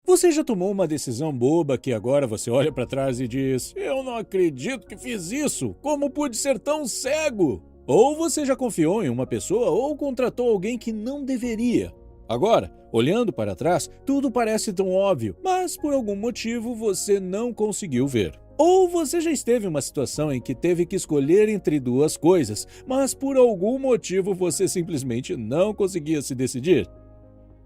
Você já tomou uma decisão boba que agora você olha para trás e diz: "Eu não acredito que fiz isso! Como pude ser tão cego?" Ou você já confiou em uma pessoa ou contratou alguém que não deveria. Agora, olhando para trás, tudo parece tão óbvio, mas por algum motivo você não conseguiu ver. Ou você já esteve em uma situação em que teve que escolher entre duas coisas, mas por algum motivo você simplesmente não conseguia se decidir.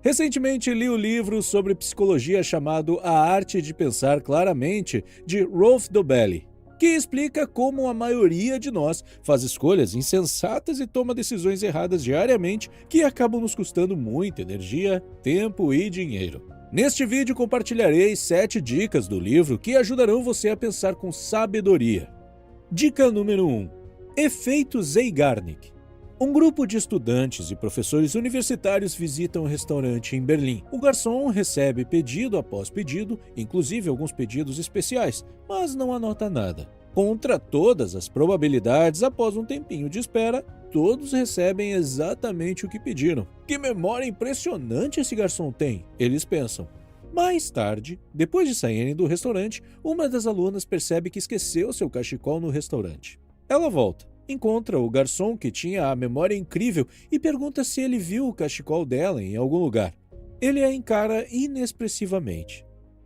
Recentemente li o livro sobre psicologia chamado A Arte de Pensar Claramente, de Rolf Dobelli, que explica como a maioria de nós faz escolhas insensatas e toma decisões erradas diariamente que acabam nos custando muita energia, tempo e dinheiro. Neste vídeo compartilharei 7 dicas do livro que ajudarão você a pensar com sabedoria. Dica número 1. Efeito Zeigarnik. Um grupo de estudantes e professores universitários visita um restaurante em Berlim. O garçom recebe pedido após pedido, inclusive alguns pedidos especiais, mas não anota nada. Contra todas as probabilidades, após um tempinho de espera, todos recebem exatamente o que pediram. Que memória impressionante esse garçom tem, eles pensam. Mais tarde, depois de saírem do restaurante, uma das alunas percebe que esqueceu seu cachecol no restaurante. Ela volta. Encontra o garçom que tinha a memória incrível e pergunta se ele viu o cachecol dela em algum lugar. Ele a encara inexpressivamente.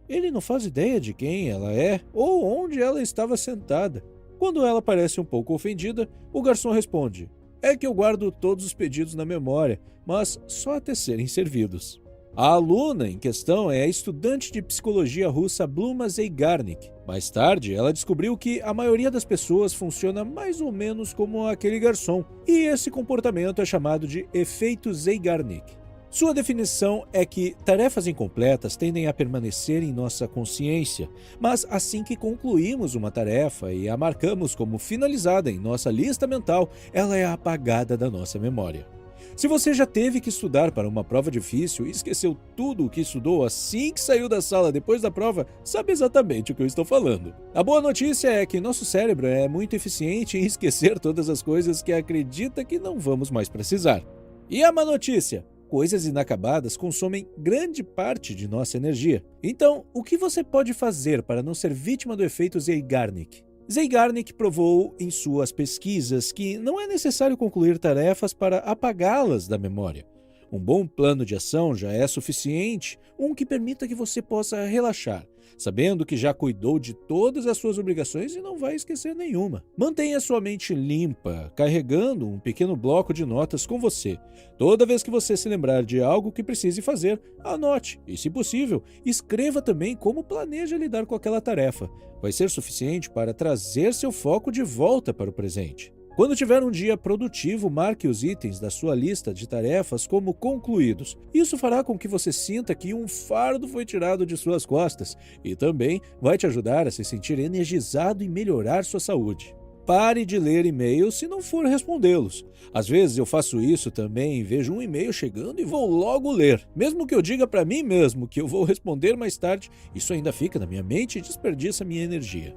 Ele não faz ideia de quem ela é ou onde ela estava sentada. Quando ela parece um pouco ofendida, o garçom responde: "É que eu guardo todos os pedidos na memória, mas só até serem servidos." A aluna em questão é a estudante de psicologia russa Bluma Zeigarnik. Mais tarde, ela descobriu que a maioria das pessoas funciona mais ou menos como aquele garçom, e esse comportamento é chamado de efeito Zeigarnik. Sua definição é que tarefas incompletas tendem a permanecer em nossa consciência, mas assim que concluímos uma tarefa e a marcamos como finalizada em nossa lista mental, ela é apagada da nossa memória. Se você já teve que estudar para uma prova difícil e esqueceu tudo o que estudou assim que saiu da sala depois da prova, sabe exatamente o que eu estou falando. A boa notícia é que nosso cérebro é muito eficiente em esquecer todas as coisas que acredita que não vamos mais precisar. E a má notícia? Coisas inacabadas consomem grande parte de nossa energia. Então, o que você pode fazer para não ser vítima do efeito Zeigarnik? Zeigarnik provou em suas pesquisas que não é necessário concluir tarefas para apagá-las da memória. Um bom plano de ação já é suficiente, um que permita que você possa relaxar, sabendo que já cuidou de todas as suas obrigações e não vai esquecer nenhuma. Mantenha sua mente limpa, carregando um pequeno bloco de notas com você. Toda vez que você se lembrar de algo que precise fazer, anote e, se possível, escreva também como planeja lidar com aquela tarefa. Vai ser suficiente para trazer seu foco de volta para o presente. Quando tiver um dia produtivo, marque os itens da sua lista de tarefas como concluídos. Isso fará com que você sinta que um fardo foi tirado de suas costas e também vai te ajudar a se sentir energizado e melhorar sua saúde. Pare de ler e-mails se não for respondê-los. Às vezes eu faço isso também, vejo um e-mail chegando e vou logo ler. Mesmo que eu diga para mim mesmo que eu vou responder mais tarde, isso ainda fica na minha mente e desperdiça minha energia.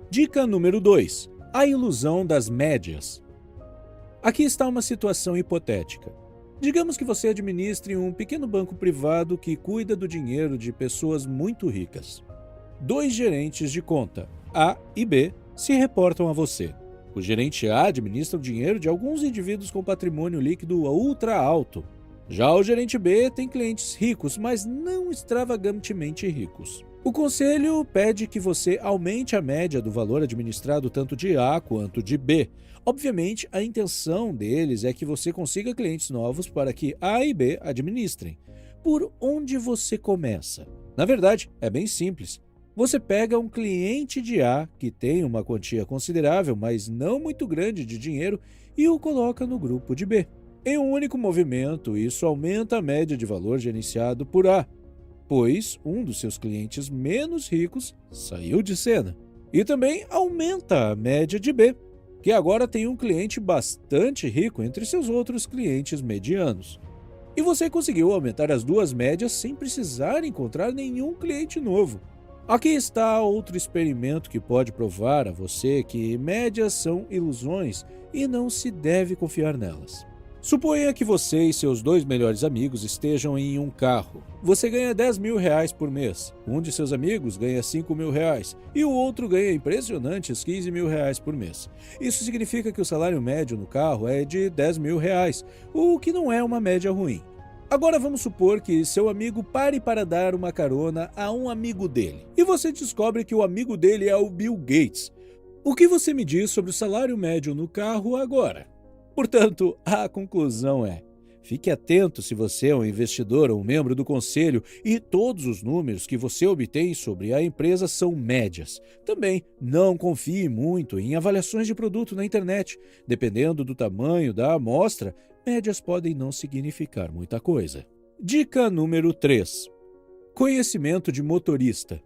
Dica número 2. A ilusão das médias. Aqui está uma situação hipotética. Digamos que você administre um pequeno banco privado que cuida do dinheiro de pessoas muito ricas. 2 gerentes de conta, A e B, se reportam a você. O gerente A administra o dinheiro de alguns indivíduos com patrimônio líquido ultra alto. Já o gerente B tem clientes ricos, mas não extravagantemente ricos. O conselho pede que você aumente a média do valor administrado tanto de A quanto de B. Obviamente, a intenção deles é que você consiga clientes novos para que A e B administrem. Por onde você começa? Na verdade, é bem simples. Você pega um cliente de A que tem uma quantia considerável, mas não muito grande de dinheiro, e o coloca no grupo de B. Em um único movimento, isso aumenta a média de valor gerenciado por A, pois um dos seus clientes menos ricos saiu de cena. E também aumenta a média de B, que agora tem um cliente bastante rico entre seus outros clientes medianos. E você conseguiu aumentar as duas médias sem precisar encontrar nenhum cliente novo. Aqui está outro experimento que pode provar a você que médias são ilusões e não se deve confiar nelas. Suponha que você e seus dois melhores amigos estejam em um carro. Você ganha R$ 10.000 por mês. Um de seus amigos ganha R$ 5.000 e o outro ganha impressionantes R$ 15.000 por mês. Isso significa que o salário médio no carro é de R$ 10.000, o que não é uma média ruim. Agora vamos supor que seu amigo pare para dar uma carona a um amigo dele. E você descobre que o amigo dele é o Bill Gates. O que você me diz sobre o salário médio no carro agora? Portanto, a conclusão é: fique atento se você é um investidor ou um membro do conselho e todos os números que você obtém sobre a empresa são médias. Também não confie muito em avaliações de produto na internet. Dependendo do tamanho da amostra, médias podem não significar muita coisa. Dica número 3. Conhecimento de motorista.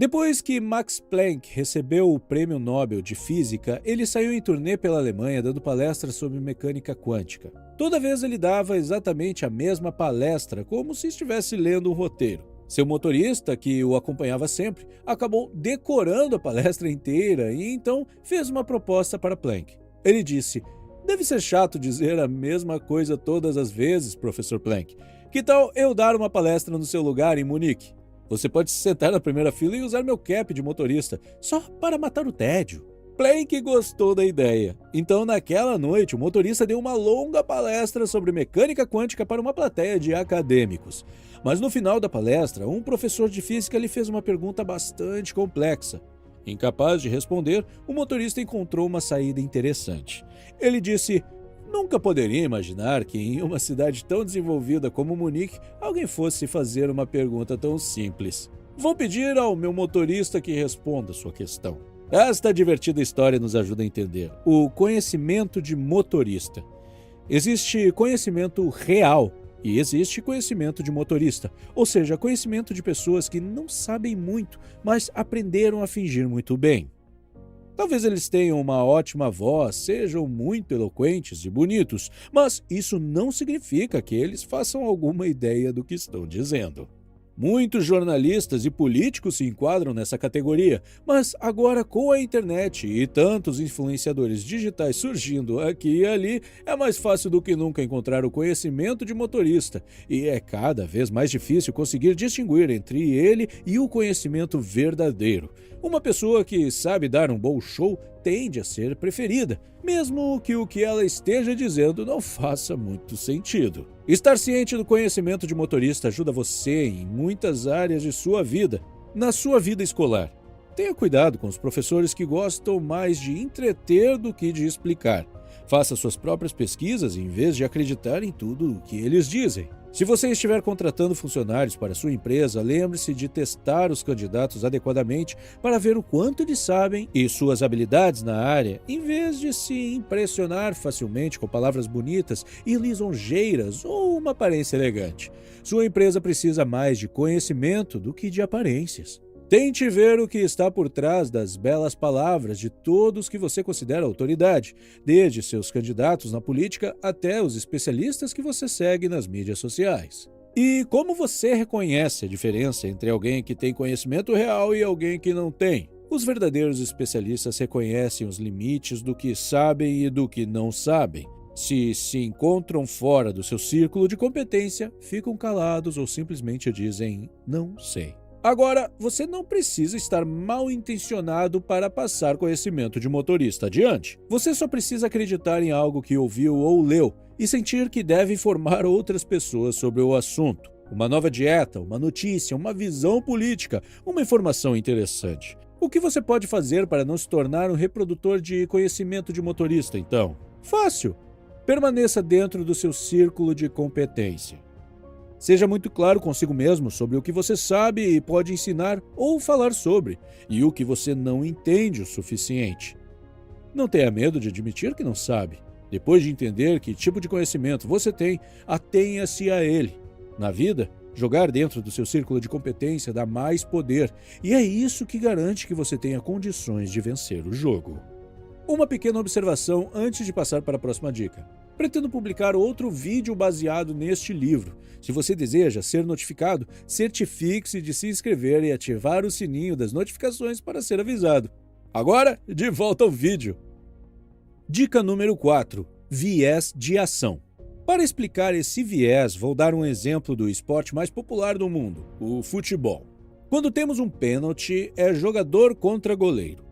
Depois que Max Planck recebeu o Prêmio Nobel de Física, ele saiu em turnê pela Alemanha dando palestras sobre mecânica quântica. Toda vez ele dava exatamente a mesma palestra, como se estivesse lendo um roteiro. Seu motorista, que o acompanhava sempre, acabou decorando a palestra inteira e então fez uma proposta para Planck. Ele disse: "Deve ser chato dizer a mesma coisa todas as vezes, professor Planck. Que tal eu dar uma palestra no seu lugar em Munique? Você pode se sentar na primeira fila e usar meu cap de motorista, só para matar o tédio." Planck gostou da ideia. Então, naquela noite, o motorista deu uma longa palestra sobre mecânica quântica para uma plateia de acadêmicos. Mas no final da palestra, um professor de física lhe fez uma pergunta bastante complexa. Incapaz de responder, o motorista encontrou uma saída interessante. Ele disse: "Nunca poderia imaginar que em uma cidade tão desenvolvida como Munique, alguém fosse fazer uma pergunta tão simples. Vou pedir ao meu motorista que responda sua questão." Esta divertida história nos ajuda a entender o conhecimento de motorista. Existe conhecimento real e existe conhecimento de motorista, ou seja, conhecimento de pessoas que não sabem muito, mas aprenderam a fingir muito bem. Talvez eles tenham uma ótima voz, sejam muito eloquentes e bonitos, mas isso não significa que eles façam alguma ideia do que estão dizendo. Muitos jornalistas e políticos se enquadram nessa categoria, mas agora com a internet e tantos influenciadores digitais surgindo aqui e ali, é mais fácil do que nunca encontrar o conhecimento de motorista, e é cada vez mais difícil conseguir distinguir entre ele e o conhecimento verdadeiro. Uma pessoa que sabe dar um bom show tende a ser preferida, mesmo que o que ela esteja dizendo não faça muito sentido. Estar ciente do conhecimento de motorista ajuda você em muitas áreas de sua vida. Na sua vida escolar, tenha cuidado com os professores que gostam mais de entreter do que de explicar. Faça suas próprias pesquisas em vez de acreditar em tudo o que eles dizem. Se você estiver contratando funcionários para sua empresa, lembre-se de testar os candidatos adequadamente para ver o quanto eles sabem e suas habilidades na área, em vez de se impressionar facilmente com palavras bonitas e lisonjeiras ou uma aparência elegante. Sua empresa precisa mais de conhecimento do que de aparências. Tente ver o que está por trás das belas palavras de todos que você considera autoridade, desde seus candidatos na política até os especialistas que você segue nas mídias sociais. E como você reconhece a diferença entre alguém que tem conhecimento real e alguém que não tem? Os verdadeiros especialistas reconhecem os limites do que sabem e do que não sabem. Se encontram fora do seu círculo de competência, ficam calados ou simplesmente dizem "não sei". Agora, você não precisa estar mal intencionado para passar conhecimento de motorista adiante. Você só precisa acreditar em algo que ouviu ou leu e sentir que deve informar outras pessoas sobre o assunto. Uma nova dieta, uma notícia, uma visão política, uma informação interessante. O que você pode fazer para não se tornar um reprodutor de conhecimento de motorista, então? Fácil! Permaneça dentro do seu círculo de competência. Seja muito claro consigo mesmo sobre o que você sabe e pode ensinar ou falar sobre, e o que você não entende o suficiente. Não tenha medo de admitir que não sabe. Depois de entender que tipo de conhecimento você tem, atenha-se a ele. Na vida, jogar dentro do seu círculo de competência dá mais poder, e é isso que garante que você tenha condições de vencer o jogo. Uma pequena observação antes de passar para a próxima dica. Pretendo publicar outro vídeo baseado neste livro. Se você deseja ser notificado, certifique-se de se inscrever e ativar o sininho das notificações para ser avisado. Agora, de volta ao vídeo. Dica número 4. Viés de ação. Para explicar esse viés, vou dar um exemplo do esporte mais popular do mundo, o futebol. Quando temos um pênalti, é jogador contra goleiro.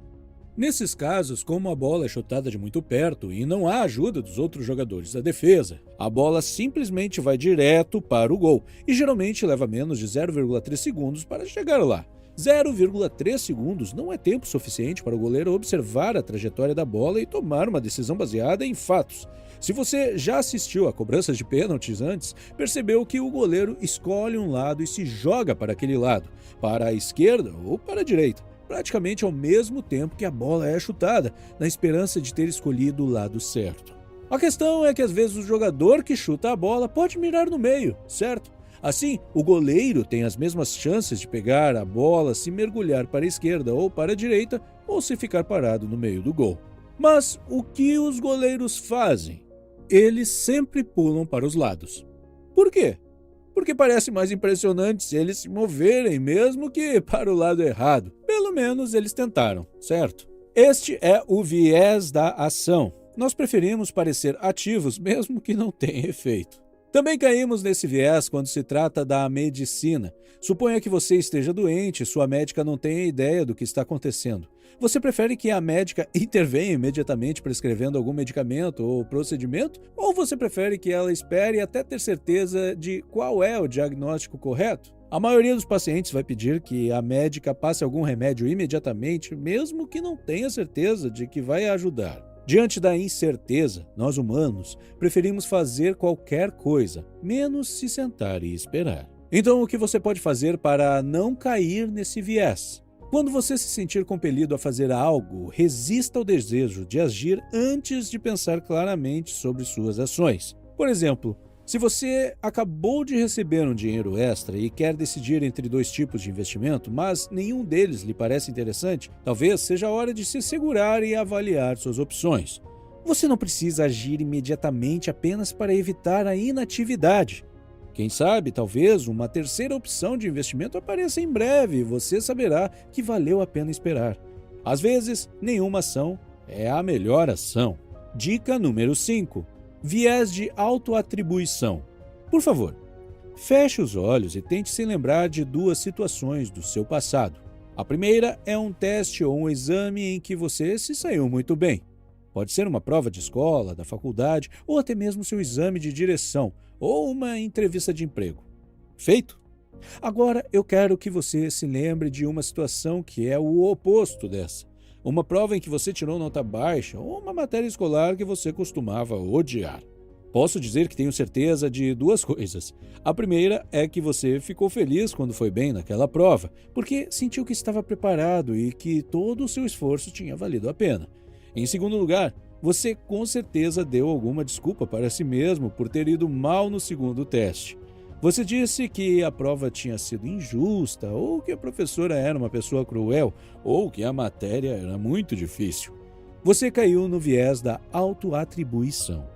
Nesses casos, como a bola é chutada de muito perto e não há ajuda dos outros jogadores da defesa, a bola simplesmente vai direto para o gol e geralmente leva menos de 0,3 segundos para chegar lá. 0,3 segundos não é tempo suficiente para o goleiro observar a trajetória da bola e tomar uma decisão baseada em fatos. Se você já assistiu a cobranças de pênaltis antes, percebeu que o goleiro escolhe um lado e se joga para aquele lado, para a esquerda ou para a direita, praticamente ao mesmo tempo que a bola é chutada, na esperança de ter escolhido o lado certo. A questão é que às vezes o jogador que chuta a bola pode mirar no meio, certo? Assim, o goleiro tem as mesmas chances de pegar a bola se mergulhar para a esquerda ou para a direita ou se ficar parado no meio do gol. Mas o que os goleiros fazem? Eles sempre pulam para os lados. Por quê? Porque parece mais impressionante se eles se moverem mesmo que para o lado errado. Pelo menos eles tentaram, certo? Este é o viés da ação. Nós preferimos parecer ativos mesmo que não tenha efeito. Também caímos nesse viés quando se trata da medicina. Suponha que você esteja doente e sua médica não tenha ideia do que está acontecendo. Você prefere que a médica intervenha imediatamente prescrevendo algum medicamento ou procedimento? Ou você prefere que ela espere até ter certeza de qual é o diagnóstico correto? A maioria dos pacientes vai pedir que a médica passe algum remédio imediatamente, mesmo que não tenha certeza de que vai ajudar. Diante da incerteza, nós humanos preferimos fazer qualquer coisa, menos se sentar e esperar. Então, o que você pode fazer para não cair nesse viés? Quando você se sentir compelido a fazer algo, resista ao desejo de agir antes de pensar claramente sobre suas ações. Por exemplo, se você acabou de receber um dinheiro extra e quer decidir entre dois tipos de investimento, mas nenhum deles lhe parece interessante, talvez seja a hora de se segurar e avaliar suas opções. Você não precisa agir imediatamente apenas para evitar a inatividade. Quem sabe, talvez uma terceira opção de investimento apareça em breve e você saberá que valeu a pena esperar. Às vezes, nenhuma ação é a melhor ação. Dica número 5. Viés de autoatribuição. Por favor, feche os olhos e tente se lembrar de duas situações do seu passado. A primeira é um teste ou um exame em que você se saiu muito bem. Pode ser uma prova de escola, da faculdade ou até mesmo seu exame de direção ou uma entrevista de emprego. Feito? Agora eu quero que você se lembre de uma situação que é o oposto dessa. Uma prova em que você tirou nota baixa ou uma matéria escolar que você costumava odiar. Posso dizer que tenho certeza de duas coisas. A primeira é que você ficou feliz quando foi bem naquela prova, porque sentiu que estava preparado e que todo o seu esforço tinha valido a pena. Em segundo lugar, você com certeza deu alguma desculpa para si mesmo por ter ido mal no segundo teste. Você disse que a prova tinha sido injusta, ou que a professora era uma pessoa cruel, ou que a matéria era muito difícil. Você caiu no viés da autoatribuição.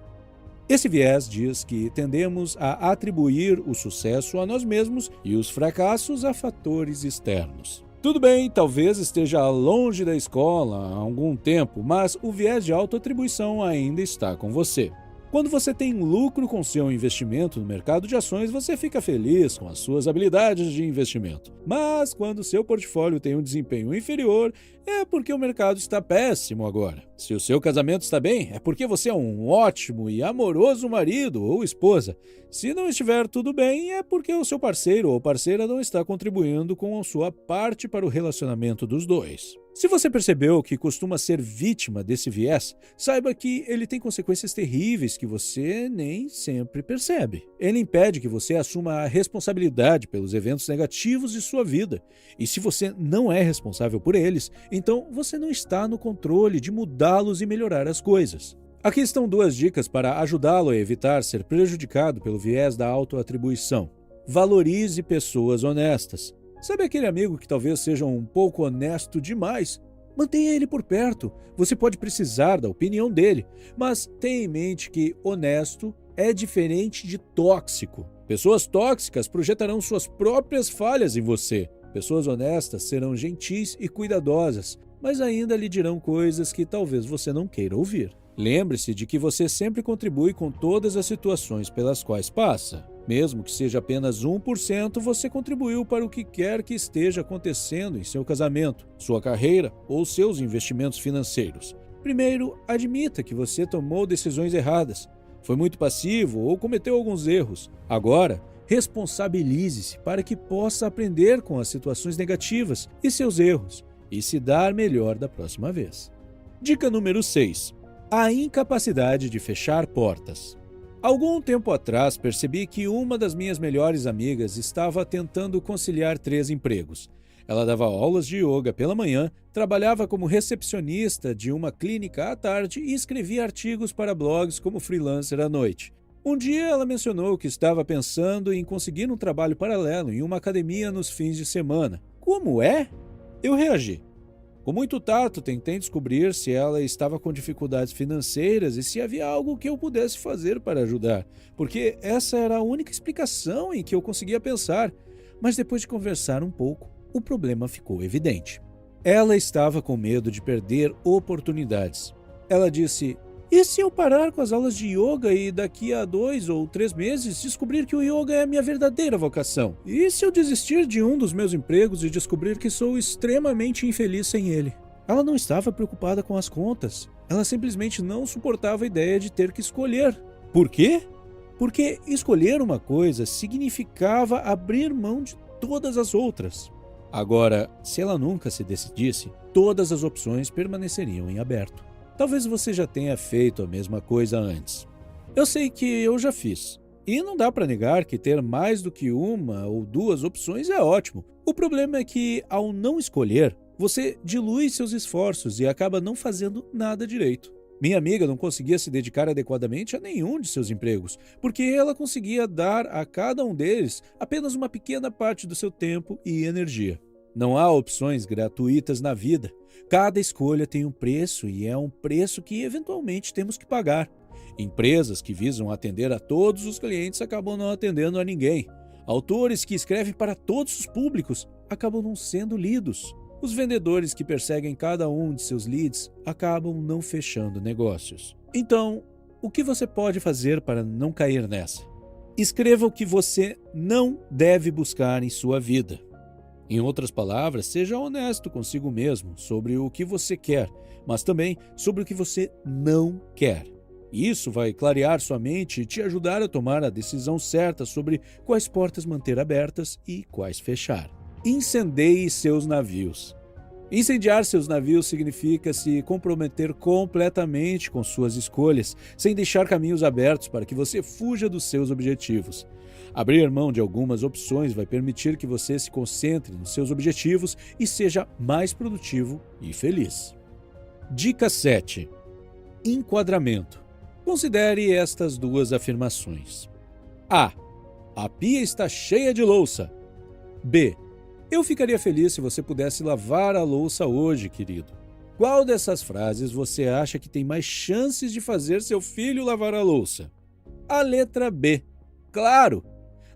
Esse viés diz que tendemos a atribuir o sucesso a nós mesmos e os fracassos a fatores externos. Tudo bem, talvez esteja longe da escola há algum tempo, mas o viés de autoatribuição ainda está com você. Quando você tem lucro com seu investimento no mercado de ações, você fica feliz com as suas habilidades de investimento. Mas quando seu portfólio tem um desempenho inferior, é porque o mercado está péssimo agora. Se o seu casamento está bem, é porque você é um ótimo e amoroso marido ou esposa. Se não estiver tudo bem, é porque o seu parceiro ou parceira não está contribuindo com a sua parte para o relacionamento dos dois. Se você percebeu que costuma ser vítima desse viés, saiba que ele tem consequências terríveis que você nem sempre percebe. Ele impede que você assuma a responsabilidade pelos eventos negativos de sua vida. E se você não é responsável por eles, então você não está no controle de mudá-los e melhorar as coisas. Aqui estão duas dicas para ajudá-lo a evitar ser prejudicado pelo viés da autoatribuição. Valorize pessoas honestas. Sabe aquele amigo que talvez seja um pouco honesto demais? Mantenha ele por perto. Você pode precisar da opinião dele, mas tenha em mente que honesto é diferente de tóxico. Pessoas tóxicas projetarão suas próprias falhas em você. Pessoas honestas serão gentis e cuidadosas, mas ainda lhe dirão coisas que talvez você não queira ouvir. Lembre-se de que você sempre contribui com todas as situações pelas quais passa. Mesmo que seja apenas 1%, você contribuiu para o que quer que esteja acontecendo em seu casamento, sua carreira ou seus investimentos financeiros. Primeiro, admita que você tomou decisões erradas, foi muito passivo ou cometeu alguns erros. Agora, responsabilize-se para que possa aprender com as situações negativas e seus erros e se dar melhor da próxima vez. Dica número 6. A incapacidade de fechar portas. Algum tempo atrás, percebi que uma das minhas melhores amigas estava tentando conciliar 3 empregos. Ela dava aulas de yoga pela manhã, trabalhava como recepcionista de uma clínica à tarde e escrevia artigos para blogs como freelancer à noite. Um dia ela mencionou que estava pensando em conseguir um trabalho paralelo em uma academia nos fins de semana. Como é? Eu reagi. Com muito tato, tentei descobrir se ela estava com dificuldades financeiras e se havia algo que eu pudesse fazer para ajudar, porque essa era a única explicação em que eu conseguia pensar. Mas depois de conversar um pouco, o problema ficou evidente. Ela estava com medo de perder oportunidades. Ela disse: "E se eu parar com as aulas de yoga e daqui a 2 ou 3 meses descobrir que o yoga é a minha verdadeira vocação? E se eu desistir de um dos meus empregos e descobrir que sou extremamente infeliz sem ele?" Ela não estava preocupada com as contas. Ela simplesmente não suportava a ideia de ter que escolher. Por quê? Porque escolher uma coisa significava abrir mão de todas as outras. Agora, se ela nunca se decidisse, todas as opções permaneceriam em aberto. Talvez você já tenha feito a mesma coisa antes. Eu sei que eu já fiz. E não dá para negar que ter mais do que uma ou 2 opções é ótimo. O problema é que, ao não escolher, você dilui seus esforços e acaba não fazendo nada direito. Minha amiga não conseguia se dedicar adequadamente a nenhum de seus empregos, porque ela conseguia dar a cada um deles apenas uma pequena parte do seu tempo e energia. Não há opções gratuitas na vida. Cada escolha tem um preço e é um preço que eventualmente temos que pagar. Empresas que visam atender a todos os clientes acabam não atendendo a ninguém. Autores que escrevem para todos os públicos acabam não sendo lidos. Os vendedores que perseguem cada um de seus leads acabam não fechando negócios. Então, o que você pode fazer para não cair nessa? Escreva o que você não deve buscar em sua vida. Em outras palavras, seja honesto consigo mesmo sobre o que você quer, mas também sobre o que você não quer. Isso vai clarear sua mente e te ajudar a tomar a decisão certa sobre quais portas manter abertas e quais fechar. Incendeie seus navios. Incendiar seus navios significa se comprometer completamente com suas escolhas, sem deixar caminhos abertos para que você fuja dos seus objetivos. Abrir mão de algumas opções vai permitir que você se concentre nos seus objetivos e seja mais produtivo e feliz. Dica 7. Enquadramento. Considere estas 2 afirmações. A. A pia está cheia de louça. B. Eu ficaria feliz se você pudesse lavar a louça hoje, querido. Qual dessas frases você acha que tem mais chances de fazer seu filho lavar a louça? A letra B. Claro!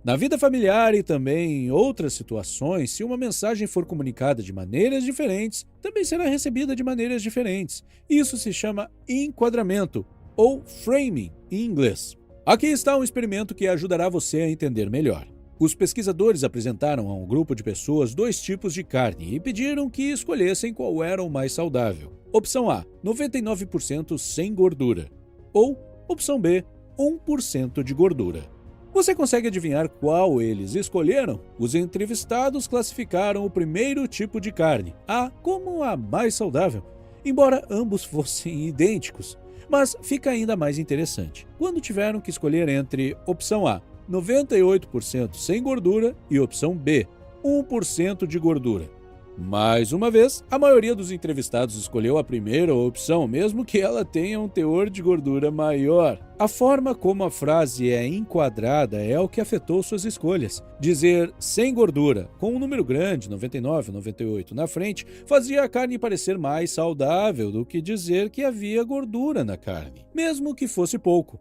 Na vida familiar e também em outras situações, se uma mensagem for comunicada de maneiras diferentes, também será recebida de maneiras diferentes. Isso se chama enquadramento, ou framing em inglês. Aqui está um experimento que ajudará você a entender melhor. Os pesquisadores apresentaram a um grupo de pessoas 2 tipos de carne e pediram que escolhessem qual era o mais saudável. Opção A, 99% sem gordura. Ou, opção B, 1% de gordura. Você consegue adivinhar qual eles escolheram? Os entrevistados classificaram o primeiro tipo de carne, A, como a mais saudável, embora ambos fossem idênticos. Mas fica ainda mais interessante. Quando tiveram que escolher entre opção A, 98% sem gordura, e opção B, 1% de gordura. Mais uma vez, a maioria dos entrevistados escolheu a primeira opção, mesmo que ela tenha um teor de gordura maior. A forma como a frase é enquadrada é o que afetou suas escolhas. Dizer sem gordura, com um número grande, 99, 98, na frente, fazia a carne parecer mais saudável do que dizer que havia gordura na carne, mesmo que fosse pouco.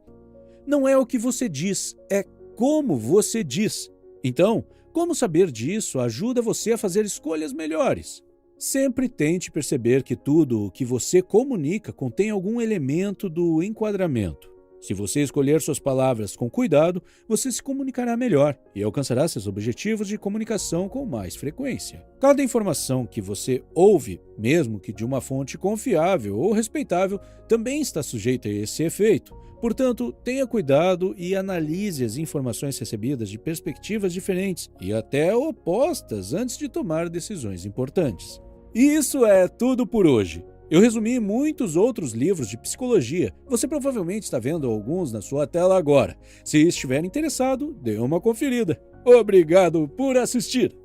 Não é o que você diz, é como você diz. Então, como saber disso ajuda você a fazer escolhas melhores? Sempre tente perceber que tudo o que você comunica contém algum elemento do enquadramento. Se você escolher suas palavras com cuidado, você se comunicará melhor e alcançará seus objetivos de comunicação com mais frequência. Cada informação que você ouve, mesmo que de uma fonte confiável ou respeitável, também está sujeita a esse efeito. Portanto, tenha cuidado e analise as informações recebidas de perspectivas diferentes e até opostas antes de tomar decisões importantes. E isso é tudo por hoje. Eu resumi muitos outros livros de psicologia. Você provavelmente está vendo alguns na sua tela agora. Se estiver interessado, dê uma conferida. Obrigado por assistir!